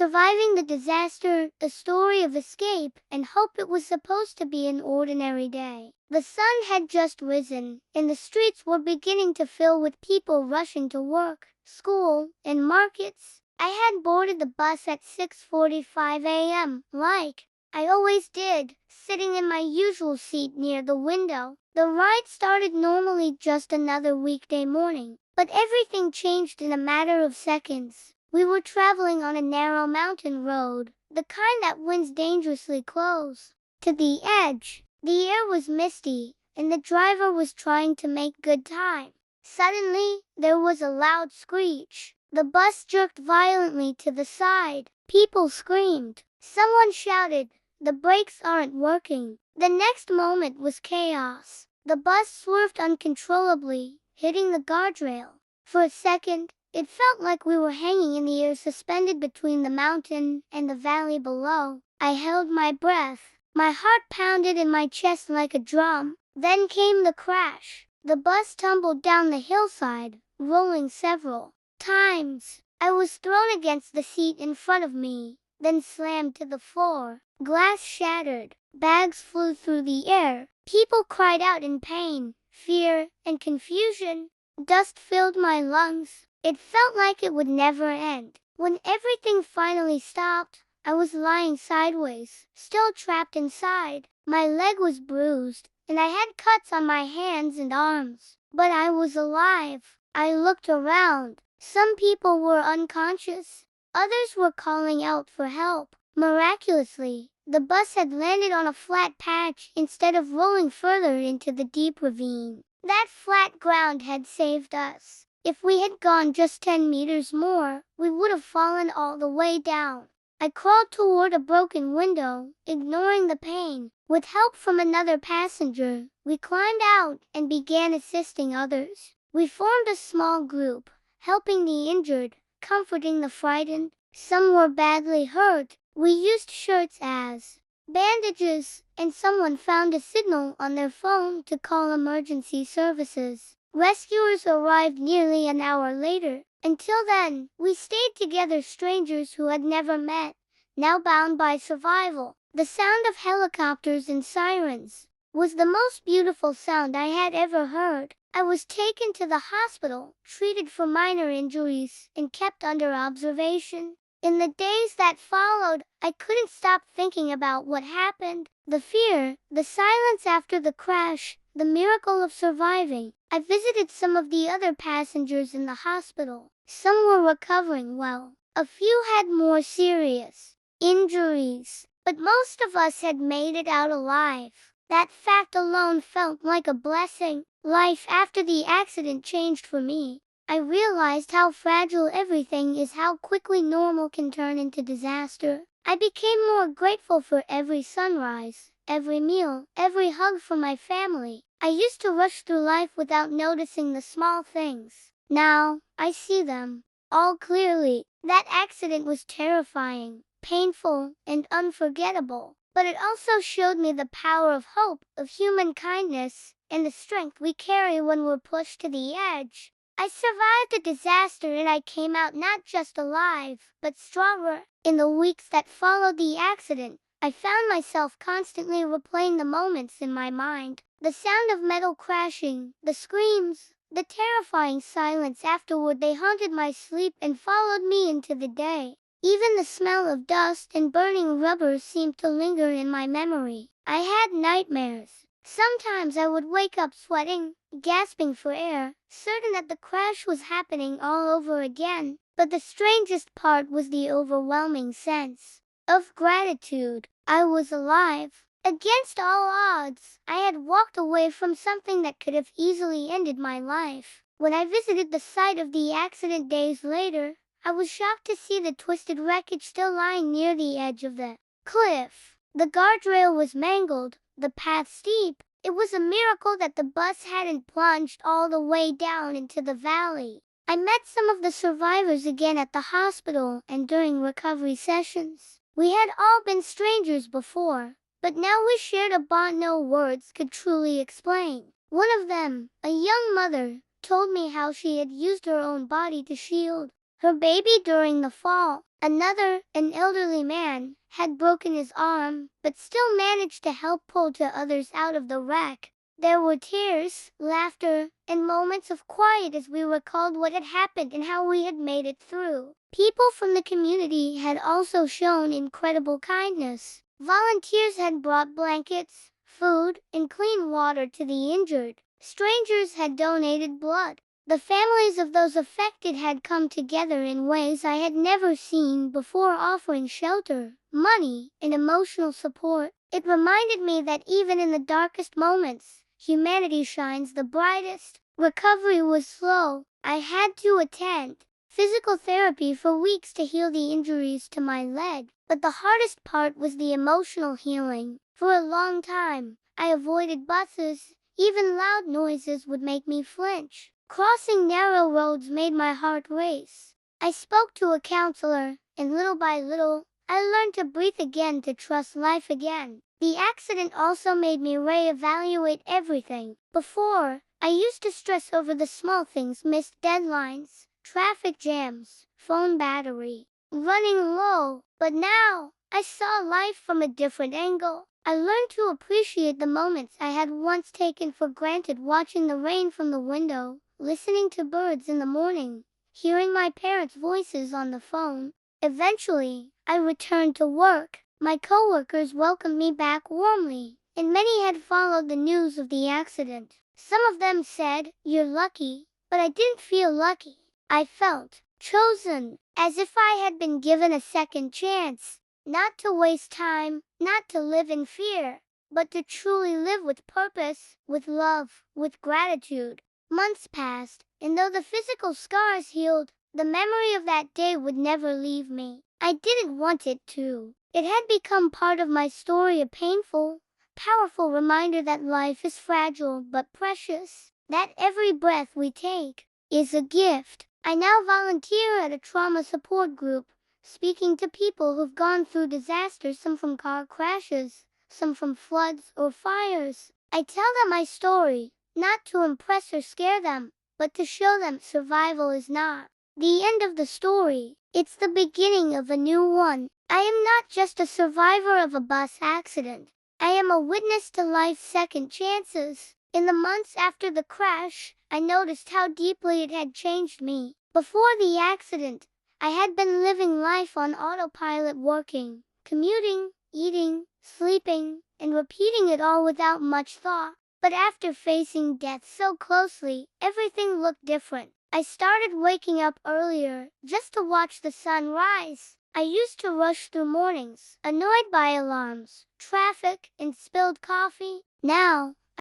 Surviving the disaster, the story of escape, and hope. It was supposed to be an ordinary day. The sun had just risen, and the streets were beginning to fill with people rushing to work, school, and markets. I had boarded the bus at 6:45 a.m., like I always did, sitting in my usual seat near the window. The ride started normally, just another weekday morning, but everything changed in a matter of seconds. We were traveling on a narrow mountain road, the kind that winds dangerously close to the edge. The air was misty, and the driver was trying to make good time. Suddenly, there was a loud screech. The bus jerked violently to the side. People screamed. Someone shouted, "The brakes aren't working." The next moment was chaos. The bus swerved uncontrollably, hitting the guardrail. For a second, it felt like we were hanging in the air, suspended between the mountain and the valley below. I held my breath. My heart pounded in my chest like a drum. Then came the crash. The bus tumbled down the hillside, rolling several times. I was thrown against the seat in front of me, then slammed to the floor. Glass shattered. Bags flew through the air. People cried out in pain, fear, and confusion. Dust filled my lungs. It felt like it would never end. When everything finally stopped, I was lying sideways, still trapped inside. My leg was bruised, and I had cuts on my hands and arms. But I was alive. I looked around. Some people were unconscious. Others were calling out for help. Miraculously, the bus had landed on a flat patch instead of rolling further into the deep ravine. That flat ground had saved us. If we had gone just 10 meters more, we would have fallen all the way down. I crawled toward a broken window, ignoring the pain. With help from another passenger, we climbed out and began assisting others. We formed a small group, helping the injured, comforting the frightened. Some were badly hurt. We used shirts as bandages, and someone found a signal on their phone to call emergency services. Rescuers arrived nearly an hour later. Until then, we stayed together, strangers who had never met, now bound by survival. The sound of helicopters and sirens was the most beautiful sound I had ever heard. I was taken to the hospital, treated for minor injuries, and kept under observation. In the days that followed, I couldn't stop thinking about what happened. The fear, the silence after the crash, the miracle of surviving. I visited some of the other passengers in the hospital. Some were recovering well. A few had more serious injuries, but most of us had made it out alive. That fact alone felt like a blessing. Life after the accident changed for me. I realized how fragile everything is, how quickly normal can turn into disaster. I became more grateful for every sunrise, every meal, every hug from my family. I used to rush through life without noticing the small things. Now, I see them all clearly. That accident was terrifying, painful, and unforgettable. But it also showed me the power of hope, of human kindness, and the strength we carry when we're pushed to the edge. I survived the disaster, and I came out not just alive, but stronger. In the weeks that followed the accident, I found myself constantly replaying the moments in my mind. The sound of metal crashing, the screams, the terrifying silence afterward, they haunted my sleep and followed me into the day. Even the smell of dust and burning rubber seemed to linger in my memory. I had nightmares. Sometimes I would wake up sweating, gasping for air, certain that the crash was happening all over again. But the strangest part was the overwhelming sense of gratitude. I was alive. Against all odds, I had walked away from something that could have easily ended my life. When I visited the site of the accident days later, I was shocked to see the twisted wreckage still lying near the edge of the cliff. The guardrail was mangled, the path steep. It was a miracle that the bus hadn't plunged all the way down into the valley. I met some of the survivors again at the hospital and during recovery sessions. We had all been strangers before, but now we shared a bond no words could truly explain. One of them, a young mother, told me how she had used her own body to shield her baby during the fall. Another, an elderly man, had broken his arm, but still managed to help pull two others out of the wreck. There were tears, laughter, and moments of quiet as we recalled what had happened and how we had made it through. People from the community had also shown incredible kindness. Volunteers had brought blankets, food, and clean water to the injured. Strangers had donated blood. The families of those affected had come together in ways I had never seen before, offering shelter, money, and emotional support. It reminded me that even in the darkest moments, humanity shines the brightest. Recovery was slow. I had to attend physical therapy for weeks to heal the injuries to my leg, but the hardest part was the emotional healing. For a long time, I avoided buses. Even loud noises would make me flinch. Crossing narrow roads made my heart race. I spoke to a counselor, and little by little, I learned to breathe again, to trust life again. The accident also made me reevaluate everything. Before, I used to stress over the small things: missed deadlines, traffic jams, phone battery running low. But now, I saw life from a different angle. I learned to appreciate the moments I had once taken for granted: watching the rain from the window, listening to birds in the morning, hearing my parents' voices on the phone. Eventually, I returned to work. My coworkers welcomed me back warmly, and many had followed the news of the accident. Some of them said, "You're lucky," but I didn't feel lucky. I felt chosen, as if I had been given a second chance. Not to waste time, not to live in fear, but to truly live with purpose, with love, with gratitude. Months passed, and though the physical scars healed, the memory of that day would never leave me. I didn't want it to. It had become part of my story, a painful, powerful reminder that life is fragile but precious, that every breath we take is a gift. I now volunteer at a trauma support group, speaking to people who've gone through disasters, some from car crashes, some from floods or fires. I tell them my story, not to impress or scare them, but to show them survival is not the end of the story. It's the beginning of a new one. I am not just a survivor of a bus accident. I am a witness to life's second chances. In the months after the crash, I noticed how deeply it had changed me. Before the accident, I had been living life on autopilot, working, commuting, eating, sleeping, and repeating it all without much thought. But after facing death so closely, everything looked different. I started waking up earlier, just to watch the sun rise. I used to rush through mornings, annoyed by alarms, traffic, and spilled coffee. Now,